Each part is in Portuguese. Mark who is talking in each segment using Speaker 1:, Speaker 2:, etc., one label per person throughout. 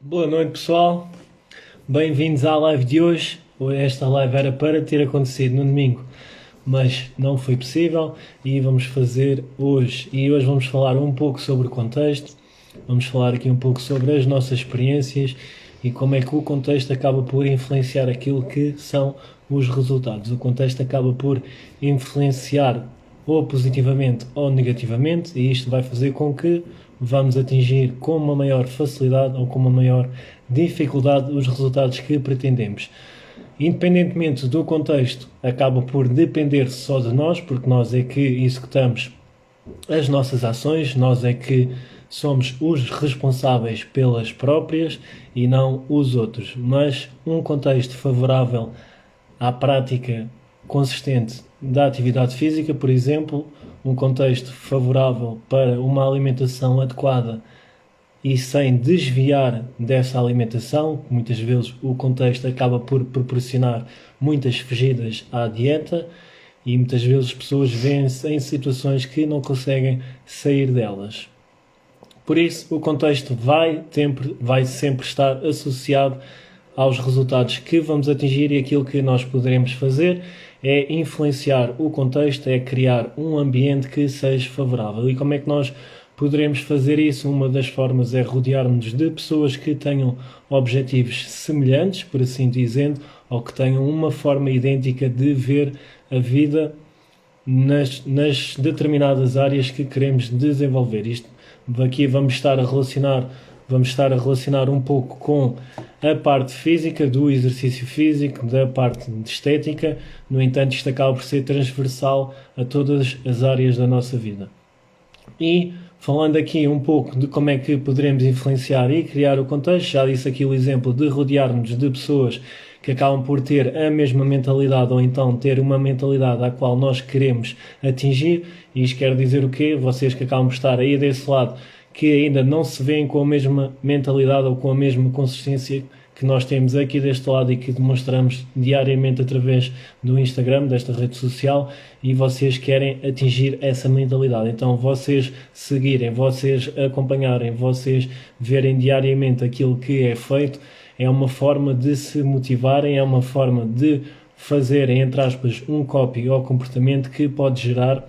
Speaker 1: Boa noite, pessoal. Bem-vindos à live de hoje. Esta live era para ter acontecido no domingo, mas não foi possível e vamos fazer hoje. E hoje vamos falar um pouco sobre o contexto, vamos falar aqui um pouco sobre as nossas experiências e como é que o contexto acaba por influenciar aquilo que são os resultados. O contexto acaba por influenciar ou positivamente ou negativamente, e isto vai fazer com que vamos atingir com uma maior facilidade ou com uma maior dificuldade os resultados que pretendemos. Independentemente do contexto, acaba por depender só de nós, porque nós é que executamos as nossas ações, nós é que somos os responsáveis pelas próprias e não os outros. Mas um contexto favorável à prática consistente da atividade física, por exemplo, um contexto favorável para uma alimentação adequada e sem desviar dessa alimentação, muitas vezes o contexto acaba por proporcionar muitas fugidas à dieta e muitas vezes as pessoas vêem-se em situações que não conseguem sair delas. Por isso, o contexto vai sempre estar associado aos resultados que vamos atingir, e aquilo que nós poderemos fazer é influenciar o contexto, é criar um ambiente que seja favorável. E como é que nós poderemos fazer isso? Uma das formas é rodear-nos de pessoas que tenham objetivos semelhantes, por assim dizendo, ou que tenham uma forma idêntica de ver a vida nas determinadas áreas que queremos desenvolver. Isto aqui vamos estar a relacionar um pouco com a parte física, do exercício físico, da parte de estética. No entanto, isto acaba por ser transversal a todas as áreas da nossa vida. E falando aqui um pouco de como é que poderemos influenciar e criar o contexto, já disse aqui o exemplo de rodear-nos de pessoas que acabam por ter a mesma mentalidade, ou então ter uma mentalidade à qual nós queremos atingir. E isto quer dizer o quê? Vocês que acabam por estar aí desse lado, que ainda não se veem com a mesma mentalidade ou com a mesma consistência que nós temos aqui deste lado e que demonstramos diariamente através do Instagram, desta rede social, e vocês querem atingir essa mentalidade. Então, vocês seguirem, vocês acompanharem, vocês verem diariamente aquilo que é feito, é uma forma de se motivarem, é uma forma de fazerem, entre aspas, um copy ou comportamento que pode gerar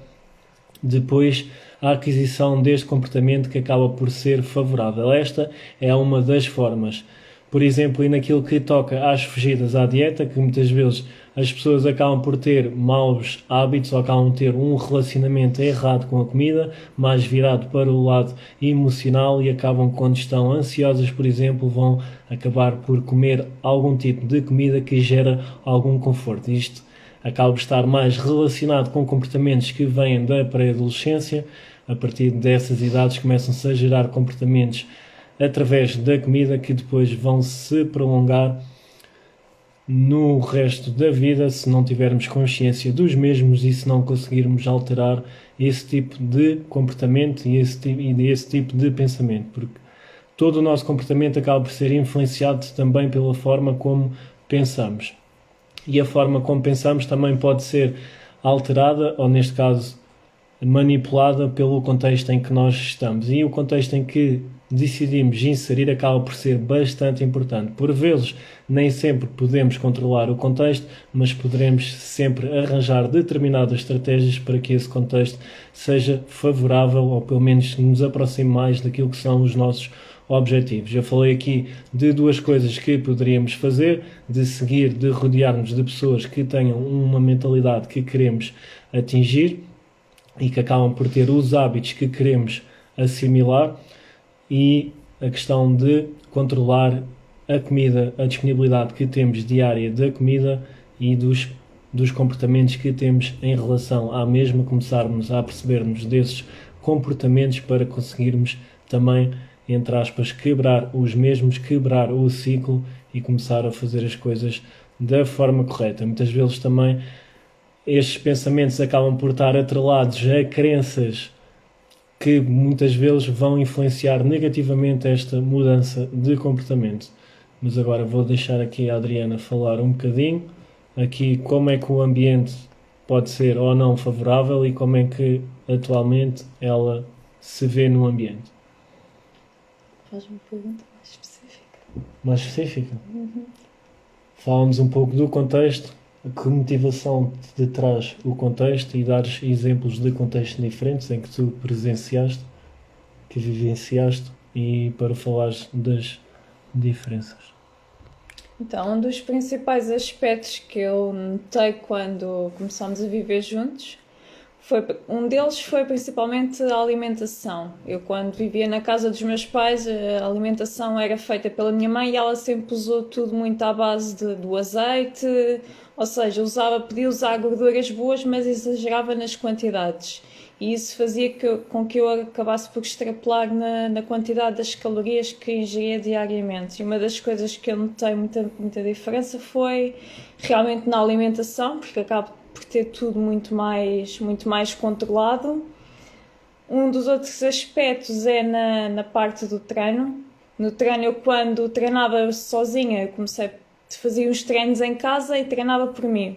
Speaker 1: depois a aquisição deste comportamento que acaba por ser favorável. Esta é uma das formas. Por exemplo, e naquilo que toca às fugidas à dieta, que muitas vezes as pessoas acabam por ter maus hábitos ou acabam por ter um relacionamento errado com a comida, mais virado para o lado emocional, e acabam, quando estão ansiosas, por exemplo, vão acabar por comer algum tipo de comida que gera algum conforto. Isto acaba por estar mais relacionado com comportamentos que vêm da pré-adolescência. A partir dessas idades começam-se a gerar comportamentos através da comida que depois vão se prolongar no resto da vida, se não tivermos consciência dos mesmos e se não conseguirmos alterar esse tipo de comportamento e esse tipo de pensamento, porque todo o nosso comportamento acaba por ser influenciado também pela forma como pensamos. E a forma como pensamos também pode ser alterada, ou neste caso manipulada, pelo contexto em que nós estamos. E o contexto em que decidimos inserir acaba por ser bastante importante. Por vezes, nem sempre podemos controlar o contexto, mas poderemos sempre arranjar determinadas estratégias para que esse contexto seja favorável, ou pelo menos nos aproxime mais daquilo que são os nossos objetivos. Eu falei aqui de duas coisas que poderíamos fazer: de seguir, de rodear-nos de pessoas que tenham uma mentalidade que queremos atingir e que acabam por ter os hábitos que queremos assimilar, e a questão de controlar a comida, a disponibilidade que temos diária da comida e dos comportamentos que temos em relação à mesma, começarmos a percebermos desses comportamentos para conseguirmos também, entre aspas, quebrar os mesmos, quebrar o ciclo e começar a fazer as coisas da forma correta. Muitas vezes também estes pensamentos acabam por estar atrelados a crenças que muitas vezes vão influenciar negativamente esta mudança de comportamento. Mas agora vou deixar aqui a Adriana falar um bocadinho aqui como é que o ambiente pode ser ou não favorável e como é que atualmente ela se vê no ambiente.
Speaker 2: Faz uma pergunta mais específica.
Speaker 1: mais específica. Falamos um pouco do contexto, que motivação te traz o contexto e dares exemplos de contextos diferentes em que tu presenciaste, que vivenciaste e para falares das diferenças.
Speaker 2: Então, um dos principais aspectos que eu notei quando começámos a viver juntos, um deles foi principalmente a alimentação. Eu, quando vivia na casa dos meus pais, a alimentação era feita pela minha mãe e ela sempre usou tudo muito à base do azeite, ou seja, podia usar gorduras boas, mas exagerava nas quantidades. E isso fazia com que eu acabasse por extrapolar na quantidade das calorias que ingeria diariamente. E uma das coisas que eu notei muita diferença foi realmente na alimentação, porque acabo por ter tudo muito mais controlado. Um dos outros aspectos é na parte do treino. No treino, eu quando treinava sozinha, eu fazia uns treinos em casa e treinava por mim.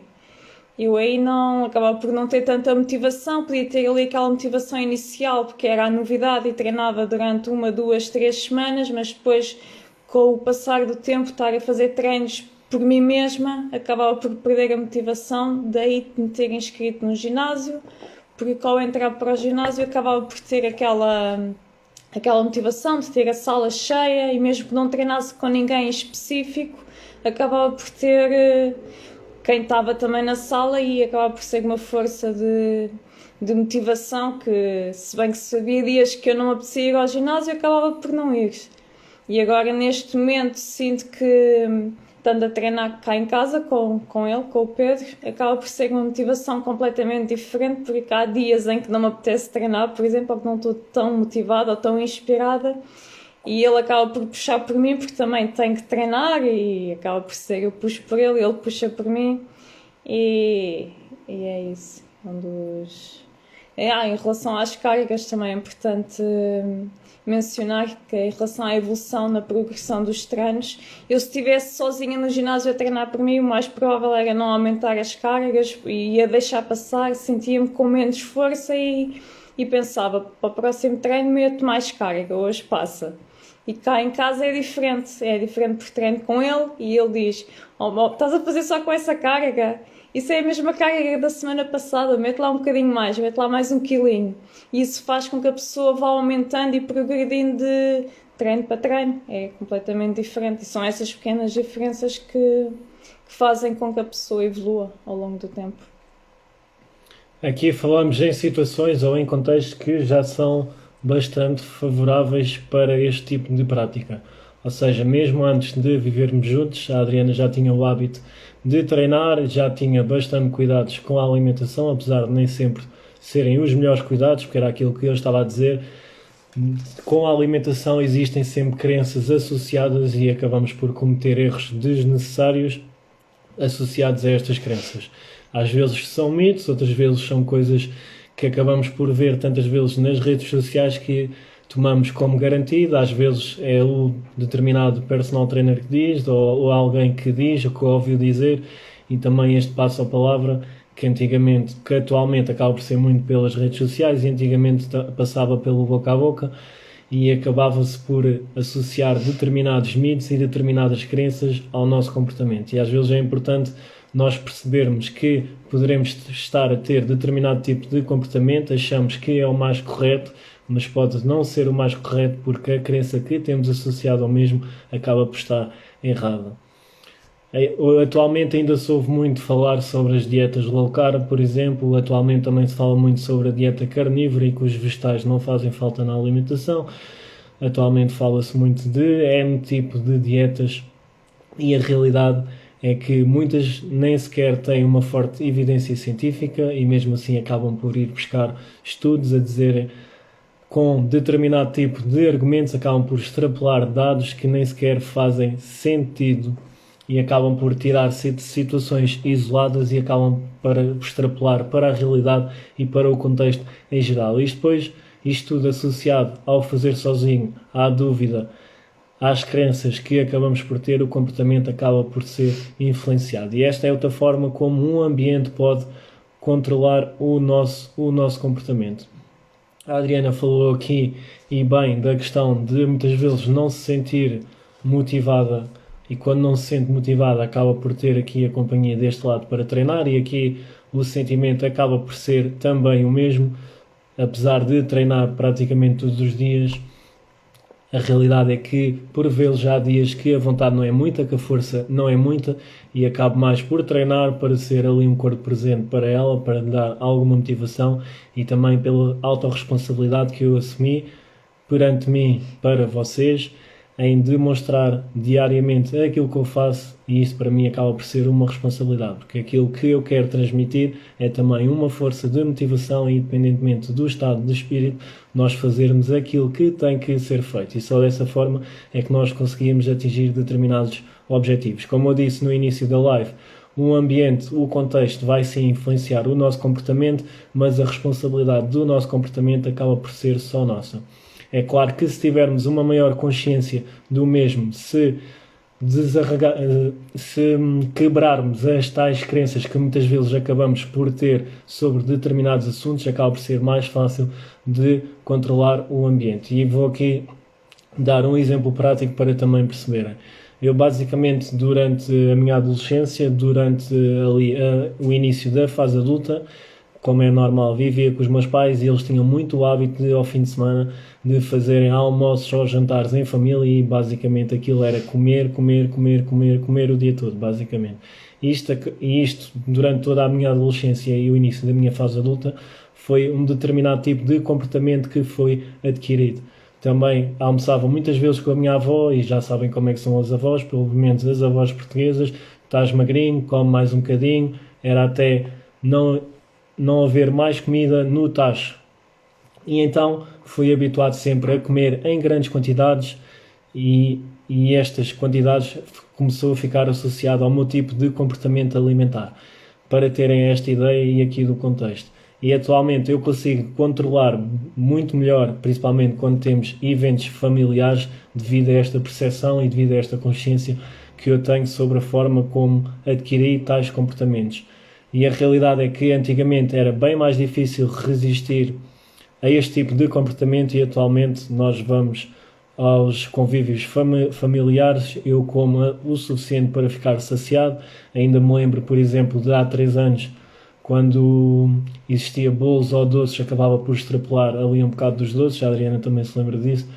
Speaker 2: Eu aí acabava por não ter tanta motivação, podia ter ali aquela motivação inicial, porque era a novidade e treinava durante 1, 2, 3 semanas, mas depois, com o passar do tempo, estar a fazer treinos por mim mesma, acabava por perder a motivação, daí de me ter inscrito no ginásio, porque ao entrar para o ginásio acabava por ter aquela motivação de ter a sala cheia e mesmo que não treinasse com ninguém específico, acabava por ter quem estava também na sala e acabava por ser uma força de motivação que, se bem que sabia dias que eu não me apetecia ir ao ginásio, acabava por não ir. E agora, neste momento, sinto que, estando a treinar cá em casa com ele, com o Pedro, acaba por ser uma motivação completamente diferente, porque há dias em que não me apetece treinar, por exemplo, porque não estou tão motivada ou tão inspirada, e ele acaba por puxar por mim, porque também tenho que treinar, e acaba por ser eu puxo por ele, ele puxa por mim, e é isso. Em relação às cargas, também é importante mencionar que em relação à evolução na progressão dos treinos, eu se estivesse sozinha no ginásio a treinar por mim, o mais provável era não aumentar as cargas e ia deixar passar, sentia-me com menos força e pensava, para o próximo treino meto mais carga, hoje passa. E cá em casa é diferente porque treino com ele e ele diz, estás a fazer só com essa carga? Isso é a mesma carga da semana passada, mete lá um bocadinho mais, mete lá mais 1 quilinho. E isso faz com que a pessoa vá aumentando e progredindo de treino para treino. É completamente diferente. E são essas pequenas diferenças que fazem com que a pessoa evolua ao longo do tempo.
Speaker 1: Aqui falamos em situações ou em contextos que já são bastante favoráveis para este tipo de prática. Ou seja, mesmo antes de vivermos juntos, a Adriana já tinha o hábito de treinar, já tinha bastante cuidados com a alimentação, apesar de nem sempre serem os melhores cuidados, porque era aquilo que eu estava a dizer. Com a alimentação existem sempre crenças associadas e acabamos por cometer erros desnecessários associados a estas crenças. Às vezes são mitos, outras vezes são coisas que acabamos por ver tantas vezes nas redes sociais que tomamos como garantido. Às vezes é o determinado personal trainer que diz, ou alguém que diz, ou que ouviu dizer, e também este passo a palavra que atualmente acaba por ser muito pelas redes sociais e antigamente passava pelo boca a boca e acabava-se por associar determinados mitos e determinadas crenças ao nosso comportamento. E às vezes é importante nós percebermos que poderemos estar a ter determinado tipo de comportamento, achamos que é o mais correto, mas pode não ser o mais correto porque a crença que temos associada ao mesmo acaba por estar errada. Atualmente ainda se ouve muito falar sobre as dietas low carb, por exemplo. Atualmente também se fala muito sobre a dieta carnívora e que os vegetais não fazem falta na alimentação. Atualmente fala-se muito de N tipo de dietas e a realidade é que muitas nem sequer têm uma forte evidência científica e mesmo assim acabam por ir buscar estudos a dizerem com determinado tipo de argumentos, acabam por extrapolar dados que nem sequer fazem sentido e acabam por tirar situações isoladas e acabam por extrapolar para a realidade e para o contexto em geral. Isto tudo associado ao fazer sozinho, à dúvida, às crenças que acabamos por ter, o comportamento acaba por ser influenciado. E esta é outra forma como um ambiente pode controlar o nosso comportamento. A Adriana falou aqui, e bem, da questão de muitas vezes não se sentir motivada, e quando não se sente motivada acaba por ter aqui a companhia deste lado para treinar, e aqui o sentimento acaba por ser também o mesmo, apesar de treinar praticamente todos os dias. A realidade é que, por vezes, há dias que a vontade não é muita, que a força não é muita, e acabo mais por treinar para ser ali um corpo presente para ela, para lhe dar alguma motivação, e também pela autorresponsabilidade que eu assumi perante mim para vocês, em demonstrar diariamente aquilo que eu faço, e isso para mim acaba por ser uma responsabilidade, porque aquilo que eu quero transmitir é também uma força de motivação, e independentemente do estado de espírito, nós fazermos aquilo que tem que ser feito, e só dessa forma é que nós conseguimos atingir determinados objetivos. Como eu disse no início da live, o ambiente, o contexto vai sim influenciar o nosso comportamento, mas a responsabilidade do nosso comportamento acaba por ser só nossa. É claro que se tivermos uma maior consciência do mesmo, se quebrarmos as tais crenças que muitas vezes acabamos por ter sobre determinados assuntos, acaba por ser mais fácil de controlar o ambiente. E vou aqui dar um exemplo prático para também perceberem. Eu basicamente, durante a minha adolescência, durante ali o início da fase adulta, como é normal, vivia com os meus pais, e eles tinham muito o hábito de, ao fim de semana, de fazerem almoços ou jantares em família, e basicamente aquilo era comer o dia todo, basicamente. Isto durante toda a minha adolescência e o início da minha fase adulta, foi um determinado tipo de comportamento que foi adquirido. Também almoçava muitas vezes com a minha avó, e já sabem como é que são as avós, pelo menos as avós portuguesas: estás magrinho, come mais um bocadinho, era até não haver mais comida no tacho. E então fui habituado sempre a comer em grandes quantidades, e estas quantidades começou a ficar associado ao meu tipo de comportamento alimentar, para terem esta ideia e aqui do contexto. E atualmente eu consigo controlar muito melhor, principalmente quando temos eventos familiares, devido a esta percepção e devido a esta consciência que eu tenho sobre a forma como adquiri tais comportamentos. E a realidade é que antigamente era bem mais difícil resistir a este tipo de comportamento, e atualmente nós vamos aos convívios familiares, eu como o suficiente para ficar saciado. Ainda me lembro, por exemplo, de há 3 anos, quando existia bolos ou doces, acabava por extrapolar ali um bocado dos doces, a Adriana também se lembra disso,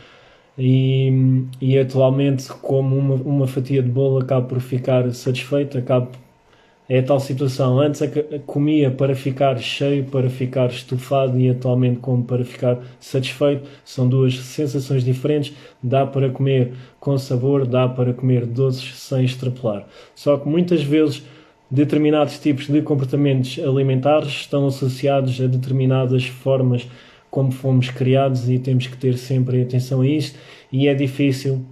Speaker 1: e atualmente, como uma fatia de bolo, acabo por ficar satisfeito, é a tal situação. Antes comia para ficar cheio, para ficar estufado, e atualmente como para ficar satisfeito. São duas sensações diferentes. Dá para comer com sabor, dá para comer doces sem extrapolar. Só que muitas vezes determinados tipos de comportamentos alimentares estão associados a determinadas formas como fomos criados, e temos que ter sempre atenção a isto. E é difícil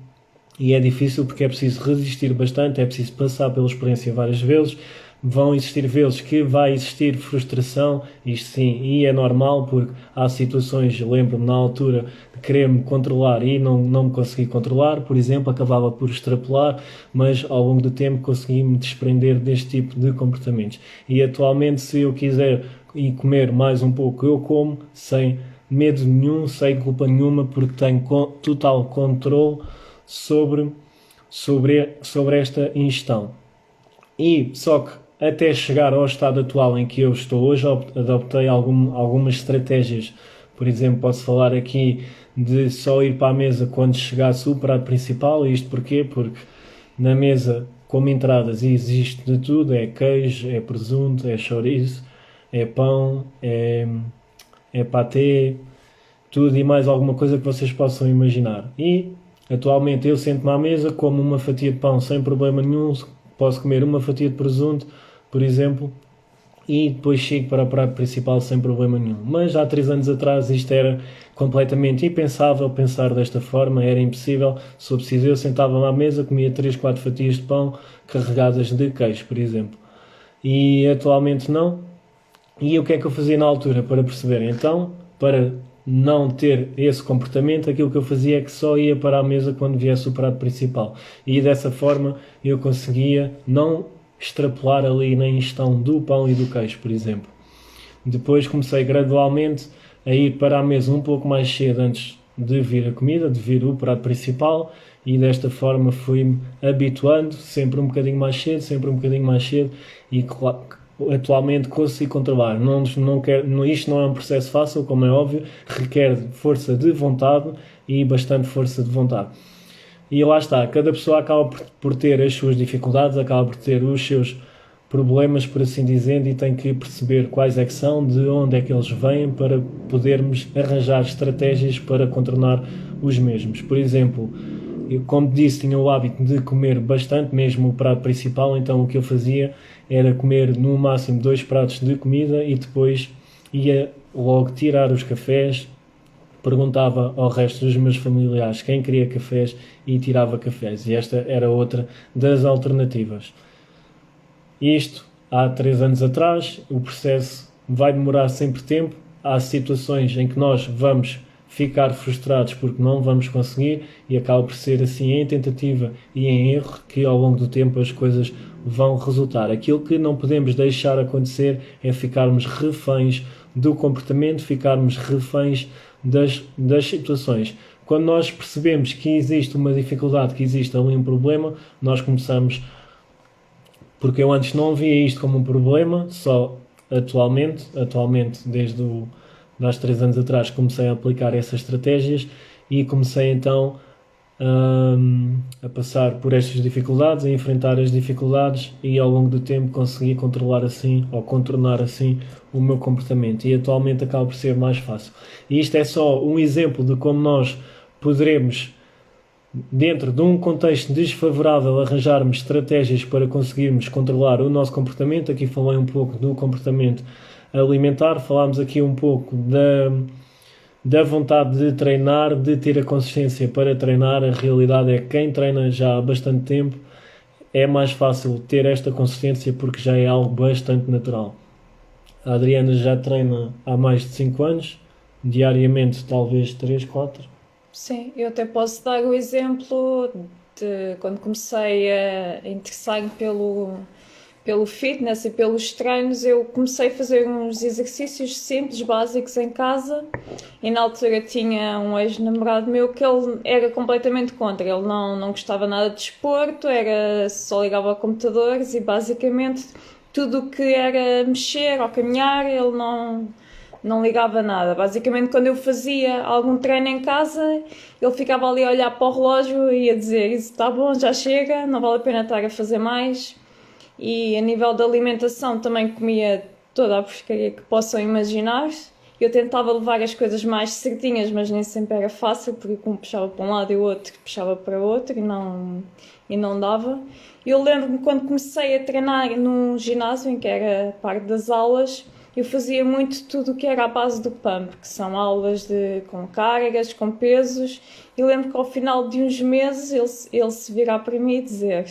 Speaker 1: porque é preciso resistir bastante, é preciso passar pela experiência várias vezes. Vão existir vezes que vai existir frustração, isto sim, e é normal, porque há situações, lembro-me na altura, de querer-me controlar e não me consegui controlar, por exemplo, acabava por extrapolar, mas ao longo do tempo consegui-me desprender deste tipo de comportamentos. E atualmente, se eu quiser ir comer mais um pouco, eu como, sem medo nenhum, sem culpa nenhuma, porque tenho total controle sobre esta ingestão. E só que até chegar ao estado atual em que eu estou hoje, adoptei algumas estratégias. Por exemplo, posso falar aqui de só ir para a mesa quando chegasse o prato principal. Isto porquê? Porque na mesa, como entradas, existe de tudo: é queijo, é presunto, é chouriço, é pão, é patê, tudo e mais alguma coisa que vocês possam imaginar. E atualmente eu sento-me à mesa, como uma fatia de pão sem problema nenhum, posso comer uma fatia de presunto, por exemplo, e depois chego para o prato principal sem problema nenhum. Mas há 3 anos atrás isto era completamente impensável pensar desta forma, era impossível. Se eu preciso, eu sentava-me à mesa, comia 3, 4 fatias de pão carregadas de queijo, por exemplo. E atualmente não. E o que é que eu fazia na altura para perceber? Então, para não ter esse comportamento, aquilo que eu fazia é que só ia para a mesa quando viesse o prato principal, e dessa forma eu conseguia não extrapolar ali na ingestão do pão e do queijo, por exemplo. Depois comecei gradualmente a ir para a mesa um pouco mais cedo, antes de vir a comida, de vir o prato principal, e desta forma fui-me habituando, sempre um bocadinho mais cedo, e atualmente consigo controlar. Isto não é um processo fácil, como é óbvio, requer força de vontade e bastante força de vontade. E lá está, cada pessoa acaba por ter as suas dificuldades, acaba por ter os seus problemas, por assim dizendo, e tem que perceber quais é que são, de onde é que eles vêm, para podermos arranjar estratégias para contornar os mesmos. Por exemplo, eu, como disse, tinha o hábito de comer bastante, mesmo o prato principal, então o que eu fazia era comer no máximo 2 pratos de comida e depois ia logo tirar os cafés, perguntava ao resto dos meus familiares quem queria cafés e tirava cafés. E esta era outra das alternativas. Isto há 3 anos atrás, o processo vai demorar sempre tempo, há situações em que nós vamos ficar frustrados porque não vamos conseguir e acaba por ser assim em tentativa e em erro que ao longo do tempo as coisas vão resultar. Aquilo que não podemos deixar acontecer é ficarmos reféns do comportamento, ficarmos reféns das situações. Quando nós percebemos que existe uma dificuldade, que existe ali um problema, nós começamos, porque eu antes não via isto como um problema, só atualmente desde há 3 anos atrás comecei a aplicar essas estratégias e comecei então a passar por estas dificuldades, a enfrentar as dificuldades e ao longo do tempo consegui controlar assim ou contornar assim o meu comportamento e atualmente acaba por ser mais fácil. E isto é só um exemplo de como nós poderemos, dentro de um contexto desfavorável, arranjarmos estratégias para conseguirmos controlar o nosso comportamento. Aqui falei um pouco do comportamento alimentar, falámos aqui um pouco da vontade de treinar, de ter a consistência para treinar. A realidade é que quem treina já há bastante tempo é mais fácil ter esta consistência porque já é algo bastante natural. A Adriana já treina há mais de 5 anos, diariamente talvez 3, 4.
Speaker 2: Sim, eu até posso dar o exemplo de quando comecei a interessar-me pelo fitness e pelos treinos. Eu comecei a fazer uns exercícios simples, básicos em casa, e na altura tinha um ex-namorado meu que ele era completamente contra. Ele não gostava nada de desporto, só ligava a computadores e basicamente tudo o que era mexer ou caminhar ele não ligava nada. Basicamente, quando eu fazia algum treino em casa, ele ficava ali a olhar para o relógio e a dizer: isso está bom, já chega, não vale a pena estar a fazer mais. E a nível da alimentação também comia toda a porcaria que possam imaginar. Eu tentava levar as coisas mais certinhas, mas nem sempre era fácil, porque um puxava para um lado e o outro puxava para o outro e não dava. Eu lembro-me quando comecei a treinar num ginásio em que era parte das aulas, eu fazia muito tudo o que era à base do pump, que são aulas com cargas, com pesos, e lembro que ao final de uns meses ele se virar para mim e dizer: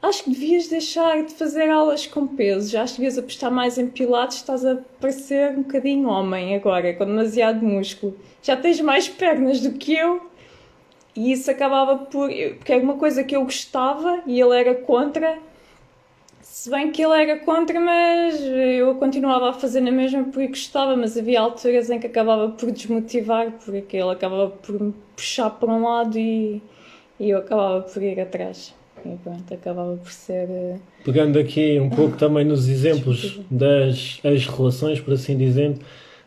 Speaker 2: acho que devias deixar de fazer aulas com pesos, acho que devias apostar mais em pilates, estás a parecer um bocadinho homem agora, com demasiado músculo, já tens mais pernas do que eu. E isso acabava porque era uma coisa que eu gostava e ele era contra. Se bem que ele era contra, mas eu continuava a fazer na mesma porque gostava, mas havia alturas em que acabava por desmotivar, porque ele acabava por me puxar para um lado e eu acabava por ir atrás. E pronto, acabava por ser...
Speaker 1: Pegando aqui um pouco também nos exemplos das relações, por assim dizendo,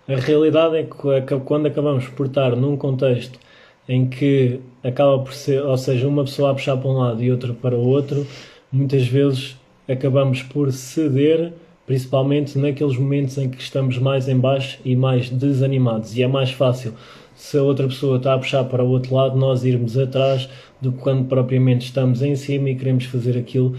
Speaker 1: a realidade é que quando acabamos por estar num contexto em que acaba por ser, ou seja, uma pessoa a puxar para um lado e outra para o outro, muitas vezes acabamos por ceder, principalmente naqueles momentos em que estamos mais em baixo e mais desanimados. E é mais fácil, se a outra pessoa está a puxar para o outro lado, nós irmos atrás do que quando propriamente estamos em cima e queremos fazer aquilo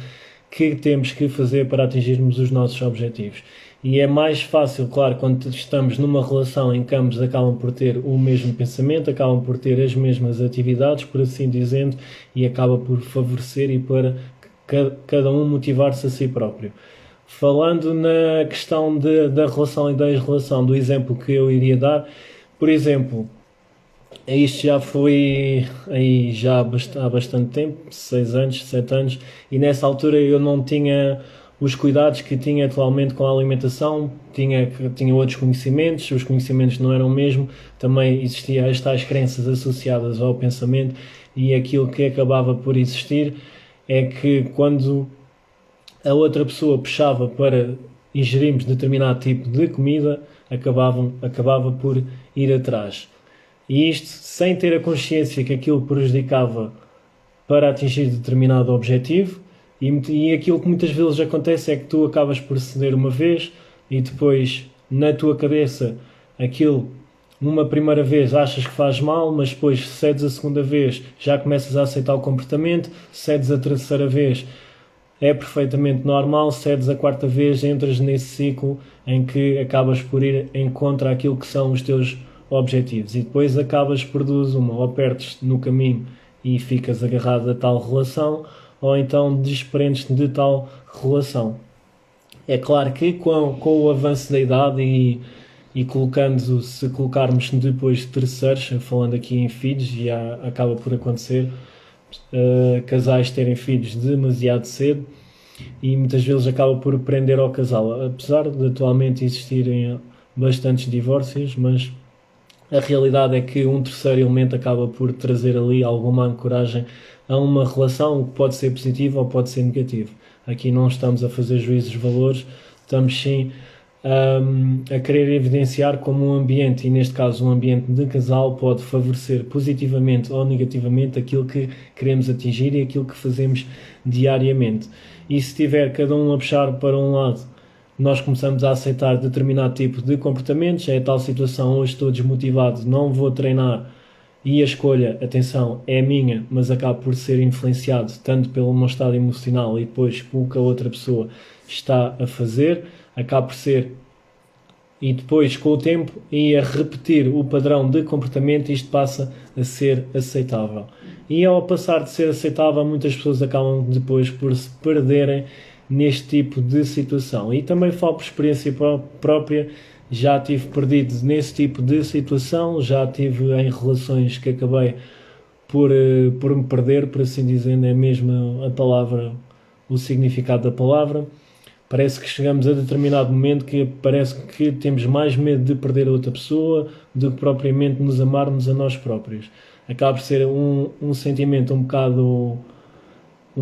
Speaker 1: que temos que fazer para atingirmos os nossos objetivos. E é mais fácil, claro, quando estamos numa relação em que ambos acabam por ter o mesmo pensamento, acabam por ter as mesmas atividades, por assim dizendo, e acaba por favorecer e para cada um motivar-se a si próprio. Falando na questão da relação e da ex-relação, do exemplo que eu iria dar, por exemplo, isto já foi aí já há bastante tempo, 6 anos, 7 anos, e nessa altura eu não tinha os cuidados que tinha atualmente com a alimentação, tinha outros conhecimentos, os conhecimentos não eram o mesmo, também existiam as tais crenças associadas ao pensamento, e aquilo que acabava por existir é que quando a outra pessoa puxava para ingerirmos determinado tipo de comida, acabava por ir atrás. E isto sem ter a consciência que aquilo prejudicava para atingir determinado objetivo, e aquilo que muitas vezes acontece é que tu acabas por ceder uma vez e depois na tua cabeça aquilo numa primeira vez achas que faz mal, mas depois cedes a segunda vez, já começas a aceitar o comportamento, cedes a terceira vez, é perfeitamente normal, cedes a quarta vez, entras nesse ciclo em que acabas por ir em contra aquilo que são os teus objetivos, e depois acabas por duas uma, ou perdes no caminho e ficas agarrado a tal relação, ou então desprendes-te de tal relação. É claro que com o avanço da idade e se colocarmos depois de terceiros, falando aqui em filhos, e acaba por acontecer casais terem filhos demasiado cedo, e muitas vezes acaba por prender ao casal, apesar de atualmente existirem bastantes divórcios, mas a realidade é que um terceiro elemento acaba por trazer ali alguma ancoragem a uma relação que pode ser positiva ou pode ser negativa. Aqui não estamos a fazer juízos de valores, estamos sim a querer evidenciar como um ambiente, e neste caso um ambiente de casal, pode favorecer positivamente ou negativamente aquilo que queremos atingir e aquilo que fazemos diariamente. E se tiver cada um a puxar para um lado, nós começamos a aceitar determinado tipo de comportamentos. É a tal situação: hoje estou desmotivado, não vou treinar, e a escolha, atenção, é minha, mas acabo por ser influenciado tanto pelo meu estado emocional e depois pelo que a outra pessoa está a fazer, acaba por ser, e depois com o tempo e a repetir o padrão de comportamento, isto passa a ser aceitável. E ao passar de ser aceitável, muitas pessoas acabam depois por se perderem neste tipo de situação. E também falo por experiência própria, já tive perdido nesse tipo de situação, já tive em relações que acabei por me perder, por assim dizer, é mesmo a palavra, o significado da palavra. Parece que chegamos a determinado momento que parece que temos mais medo de perder a outra pessoa do que propriamente nos amarmos a nós próprios. Acaba por ser um sentimento um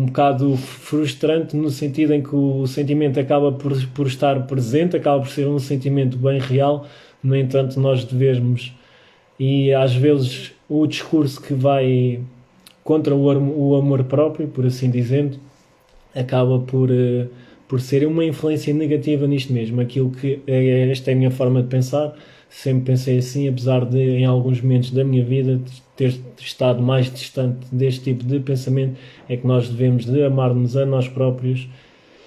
Speaker 1: bocado frustrante, no sentido em que o sentimento acaba por estar presente, acaba por ser um sentimento bem real. No entanto, nós devemos, e às vezes o discurso que vai contra o amor próprio, por assim dizendo, acaba por ser uma influência negativa nisto mesmo. Aquilo que esta é a minha forma de pensar, sempre pensei assim, apesar de em alguns momentos da minha vida ter estado mais distante deste tipo de pensamento, é que nós devemos de amar-nos a nós próprios,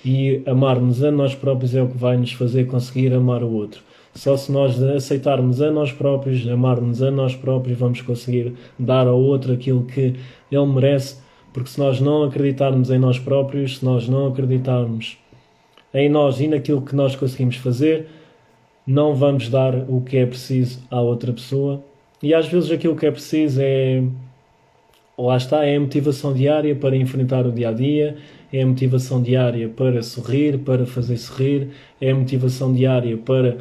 Speaker 1: e amar-nos a nós próprios é o que vai nos fazer conseguir amar o outro. Só se nós aceitarmos a nós próprios, amarmos a nós próprios, vamos conseguir dar ao outro aquilo que ele merece, porque se nós não acreditarmos em nós próprios, se nós não acreditarmos em nós e naquilo que nós conseguimos fazer, não vamos dar o que é preciso à outra pessoa. E às vezes aquilo que é preciso é a motivação diária para enfrentar o dia-a-dia, é a motivação diária para sorrir, para fazer sorrir, é a motivação diária para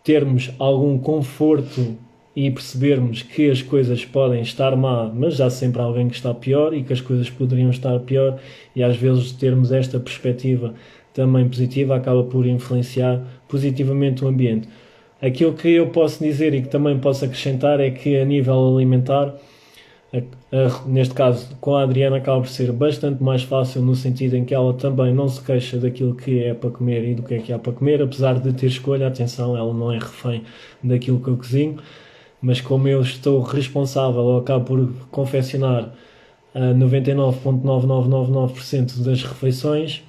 Speaker 1: termos algum conforto e percebermos que as coisas podem estar má, mas há sempre alguém que está pior, e que as coisas poderiam estar pior, e às vezes termos esta perspectiva também positiva acaba por influenciar positivamente o ambiente. Aquilo que eu posso dizer e que também posso acrescentar é que a nível alimentar, neste caso com a Adriana, acaba por ser bastante mais fácil, no sentido em que ela também não se queixa daquilo que é para comer e do que há para comer, apesar de ter escolha. Atenção, ela não é refém daquilo que eu cozinho, mas como eu estou responsável, eu acabo por confeccionar 99,9999% das refeições,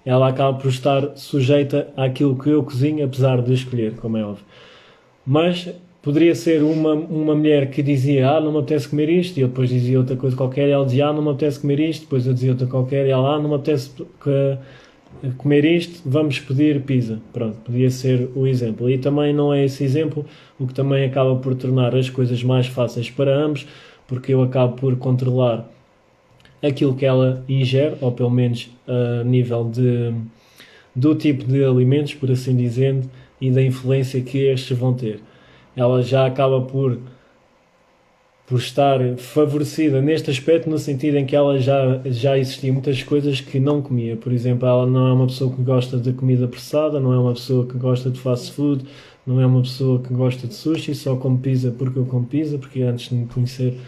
Speaker 1: ela acaba por estar sujeita àquilo que eu cozinho, apesar de escolher, como é óbvio. Mas poderia ser uma mulher que dizia: não me apetece comer isto, e eu depois dizia outra coisa qualquer, e ela dizia: não me apetece comer isto, depois eu dizia outra qualquer, e ela: não me apetece comer isto, vamos pedir pizza. Pronto, podia ser o exemplo. E também não é esse exemplo, o que também acaba por tornar as coisas mais fáceis para ambos, porque eu acabo por controlar aquilo que ela ingere, ou pelo menos a nível do tipo de alimentos, por assim dizendo, e da influência que estes vão ter. Ela já acaba por estar favorecida neste aspecto, no sentido em que ela já existia muitas coisas que não comia. Por exemplo, ela não é uma pessoa que gosta de comida processada, não é uma pessoa que gosta de fast food, não é uma pessoa que gosta de sushi, só come pizza porque eu como pizza, porque antes de me conhecer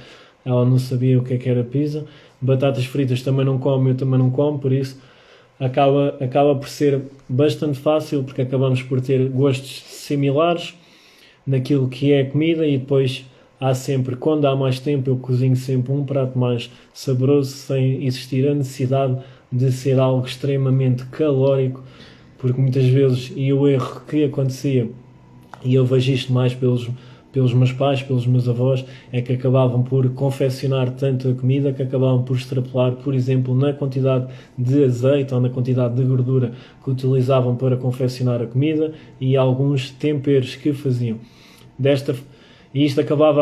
Speaker 1: ela não sabia o que é que era pizza. Batatas fritas também não come, eu também não como, por isso acaba por ser bastante fácil, porque acabamos por ter gostos similares naquilo que é comida, e depois há sempre, quando há mais tempo, eu cozinho sempre um prato mais saboroso, sem existir a necessidade de ser algo extremamente calórico, porque muitas vezes, e o erro que acontecia, e eu vejo isto mais pelos meus pais, pelos meus avós, é que acabavam por confeccionar tanto a comida que acabavam por extrapolar, por exemplo, na quantidade de azeite ou na quantidade de gordura que utilizavam para confeccionar a comida e alguns temperos que faziam. E isto acaba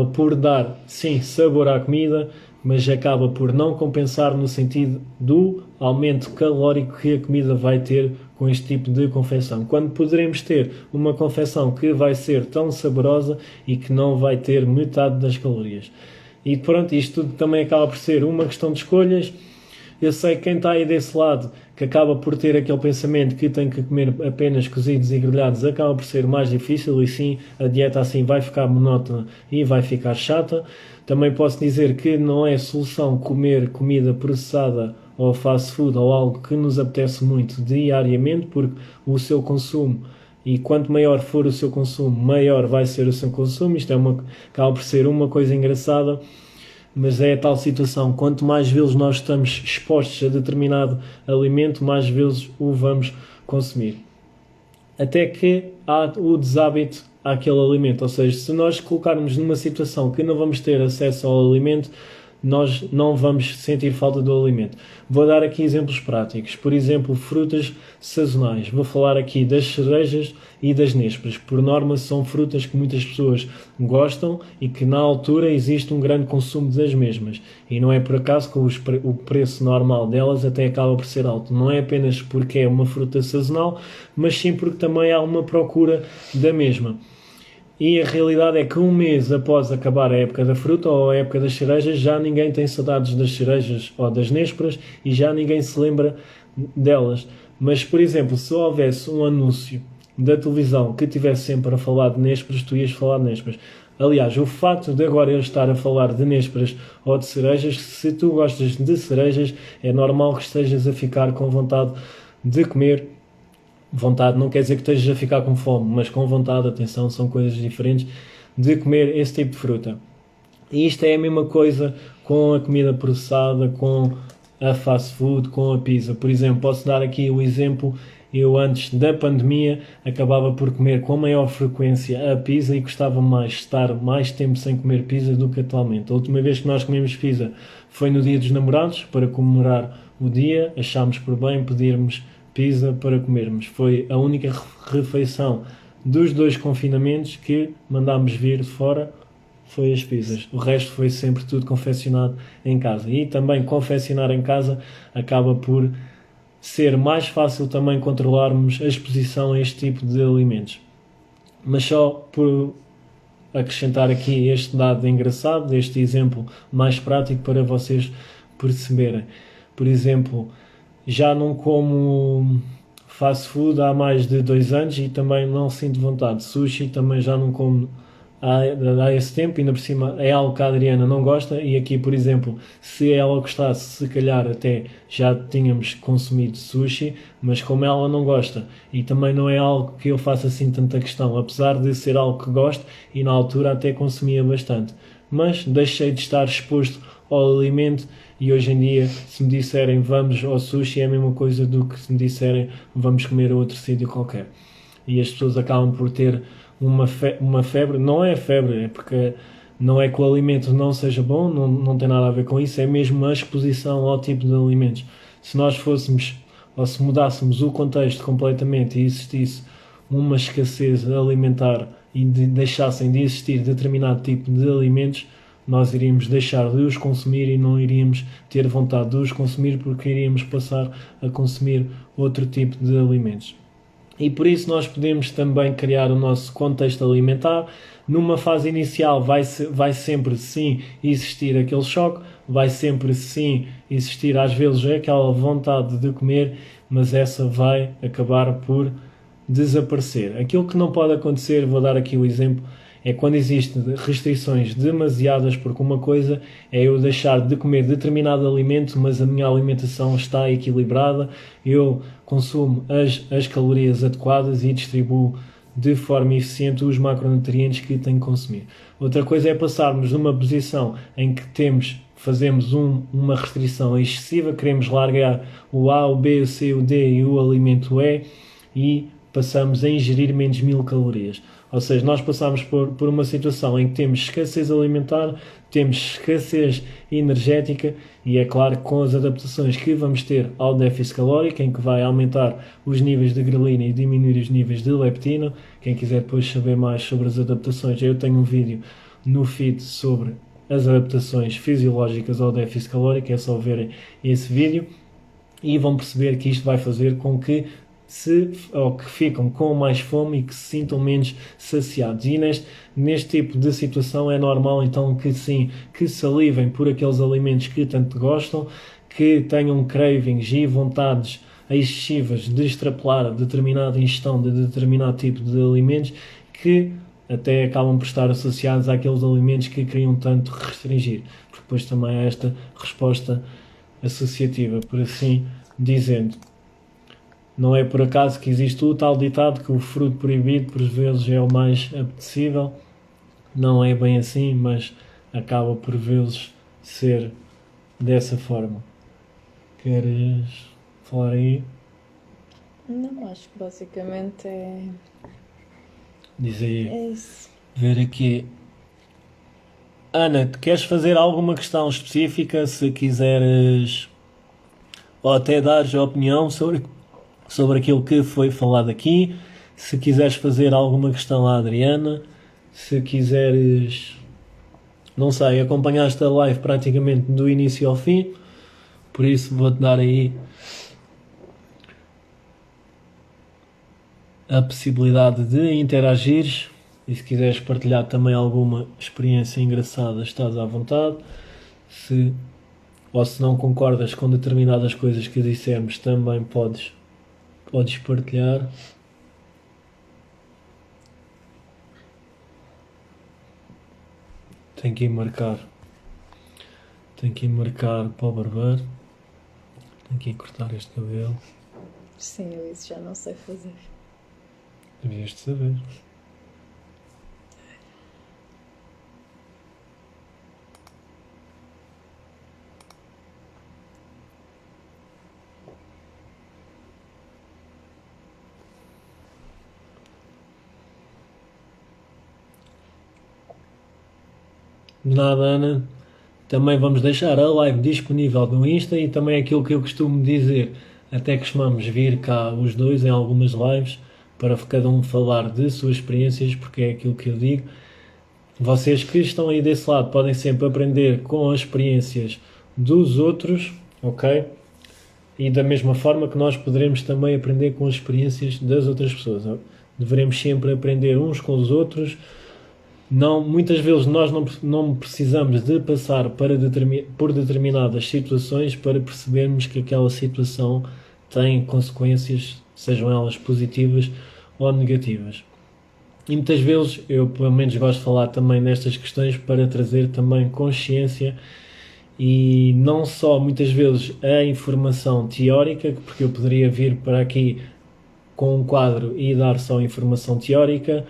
Speaker 1: por dar, sim, sabor à comida, mas acaba por não compensar no sentido do aumento calórico que a comida vai ter com este tipo de confecção. Quando poderemos ter uma confecção que vai ser tão saborosa e que não vai ter metade das calorias. E pronto, isto tudo também acaba por ser uma questão de escolhas. Eu sei que quem está aí desse lado, que acaba por ter aquele pensamento que tem que comer apenas cozidos e grelhados, acaba por ser mais difícil, e sim, a dieta assim vai ficar monótona e vai ficar chata. Também posso dizer que não é solução comer comida processada ou fast food ou algo que nos apetece muito diariamente, porque o seu consumo, e quanto maior for o seu consumo, maior vai ser o seu consumo. Isto acaba por ser uma coisa engraçada, mas é a tal situação, quanto mais vezes nós estamos expostos a determinado alimento, mais vezes o vamos consumir. Até que há o deshábito àquele alimento, ou seja, se nós colocarmos numa situação que não vamos ter acesso ao alimento, nós não vamos sentir falta do alimento. Vou dar aqui exemplos práticos. Por exemplo, frutas sazonais. Vou falar aqui das cerejas e das nésperas. Por norma, são frutas que muitas pessoas gostam e que na altura existe um grande consumo das mesmas. E não é por acaso que o preço normal delas até acaba por ser alto. Não é apenas porque é uma fruta sazonal, mas sim porque também há uma procura da mesma. E a realidade é que um mês após acabar a época da fruta ou a época das cerejas, já ninguém tem saudades das cerejas ou das nésperas e já ninguém se lembra delas. Mas, por exemplo, se houvesse um anúncio da televisão que tivesse sempre a falar de nésperas, tu ias falar de nésperas. Aliás, o facto de agora eu estar a falar de nésperas ou de cerejas, se tu gostas de cerejas, é normal que estejas a ficar com vontade de comer. Vontade não quer dizer que estejas a ficar com fome, mas com vontade, atenção, são coisas diferentes, de comer esse tipo de fruta. E isto é a mesma coisa com a comida processada, com a fast food, com a pizza. Por exemplo, posso dar aqui o exemplo, eu antes da pandemia acabava por comer com maior frequência a pizza e gostava mais de estar mais tempo sem comer pizza do que atualmente. A última vez que nós comemos pizza foi no Dia dos Namorados, para comemorar o dia, achámos por bem pedirmos pizza para comermos. Foi a única refeição dos 2 confinamentos que mandámos vir de fora, foi as pizzas. O resto foi sempre tudo confeccionado em casa. E também confeccionar em casa acaba por ser mais fácil também controlarmos a exposição a este tipo de alimentos. Mas só por acrescentar aqui este dado engraçado, este exemplo mais prático para vocês perceberem. Por exemplo, já não como fast food há mais de 2 anos e também não sinto vontade. Sushi também já não como há esse tempo, ainda por cima é algo que a Adriana não gosta, e aqui, por exemplo, se ela gostasse, se calhar até já tínhamos consumido sushi, mas como ela não gosta e também não é algo que eu faça assim tanta questão, apesar de ser algo que gosto, e na altura até consumia bastante, mas deixei de estar exposto ao alimento. E hoje em dia, se me disserem vamos ao sushi, é a mesma coisa do que se me disserem vamos comer a outro sítio qualquer. E as pessoas acabam por ter uma febre. Não é febre, é porque não é que o alimento não seja bom, não tem nada a ver com isso, é mesmo a exposição ao tipo de alimentos. Se nós fôssemos, ou se mudássemos o contexto completamente e existisse uma escassez alimentar e deixassem de existir determinado tipo de alimentos, nós iríamos deixar de os consumir e não iríamos ter vontade de os consumir porque iríamos passar a consumir outro tipo de alimentos. E por isso nós podemos também criar o nosso contexto alimentar. Numa fase inicial vai sempre sim existir aquele choque, vai sempre sim existir às vezes aquela vontade de comer, mas essa vai acabar por desaparecer. Aquilo que não pode acontecer, vou dar aqui o exemplo, é quando existem restrições demasiadas, porque uma coisa é eu deixar de comer determinado alimento, mas a minha alimentação está equilibrada, eu consumo as calorias adequadas e distribuo de forma eficiente os macronutrientes que tenho que consumir. Outra coisa é passarmos numa posição em que fazemos uma restrição excessiva, queremos largar o A, o B, o C, o D e o alimento E e passamos a ingerir menos 1000 calorias. Ou seja, nós passamos por uma situação em que temos escassez alimentar, temos escassez energética e é claro que com as adaptações que vamos ter ao déficit calórico, em que vai aumentar os níveis de grelina e diminuir os níveis de leptina. Quem quiser depois saber mais sobre as adaptações, eu tenho um vídeo no feed sobre as adaptações fisiológicas ao déficit calórico, é só verem esse vídeo e vão perceber que isto vai fazer com que que ficam com mais fome e que se sintam menos saciados. E neste tipo de situação é normal então que salivem por aqueles alimentos que tanto gostam, que tenham cravings e vontades excessivas de extrapolar determinada ingestão de determinado tipo de alimentos, que até acabam por estar associados àqueles alimentos que queriam tanto restringir, porque depois também há esta resposta associativa, por assim dizendo. Não é por acaso que existe o tal ditado que o fruto proibido por vezes é o mais apetecível. Não é bem assim, mas acaba por vezes ser dessa forma. Queres falar aí?
Speaker 2: Não, acho que basicamente
Speaker 1: Diz aí.
Speaker 2: é isso.
Speaker 1: Ver aqui. Ana, queres fazer alguma questão específica? Se quiseres, ou até dares a opinião sobre aquilo que foi falado aqui. Se quiseres fazer alguma questão à Adriana, se quiseres, não sei, acompanhaste a live praticamente do início ao fim, por isso vou-te dar aí a possibilidade de interagires e se quiseres partilhar também alguma experiência engraçada, estás à vontade. Ou se não concordas com determinadas coisas que dissemos, também podes partilhar. Tenho que ir marcar para o barbeiro. Tenho que ir cortar este cabelo.
Speaker 2: Sim, eu isso já não sei fazer.
Speaker 1: Devias de saber. De nada, Ana. Também vamos deixar a live disponível no Insta e também aquilo que eu costumo dizer. Até costumamos vir cá os dois em algumas lives para cada um falar de suas experiências, porque é aquilo que eu digo. Vocês que estão aí desse lado podem sempre aprender com as experiências dos outros, ok? E da mesma forma que nós poderemos também aprender com as experiências das outras pessoas. Deveremos sempre aprender uns com os outros. Muitas vezes nós não precisamos de passar por determinadas situações para percebermos que aquela situação tem consequências, sejam elas positivas ou negativas. E muitas vezes eu pelo menos gosto de falar também nestas questões para trazer também consciência e não só muitas vezes a informação teórica, porque eu poderia vir para aqui com um quadro e dar só informação teórica,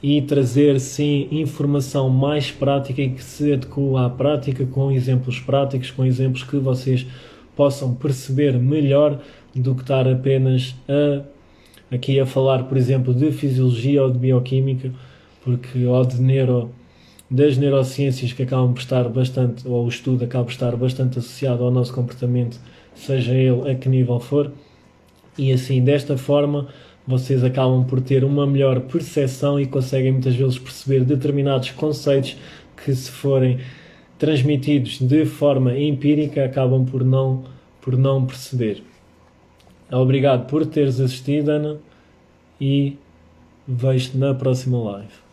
Speaker 1: e trazer sim informação mais prática e que se adequa à prática, com exemplos práticos, com exemplos que vocês possam perceber melhor do que estar apenas aqui a falar, por exemplo, de fisiologia ou de bioquímica, porque ou das neurociências que acabam por estar bastante, ou o estudo acaba por estar bastante associado ao nosso comportamento, seja ele a que nível for, e assim desta forma vocês acabam por ter uma melhor percepção e conseguem muitas vezes perceber determinados conceitos que, se forem transmitidos de forma empírica acabam por não perceber. Obrigado por teres assistido, Ana, e vejo-te na próxima live.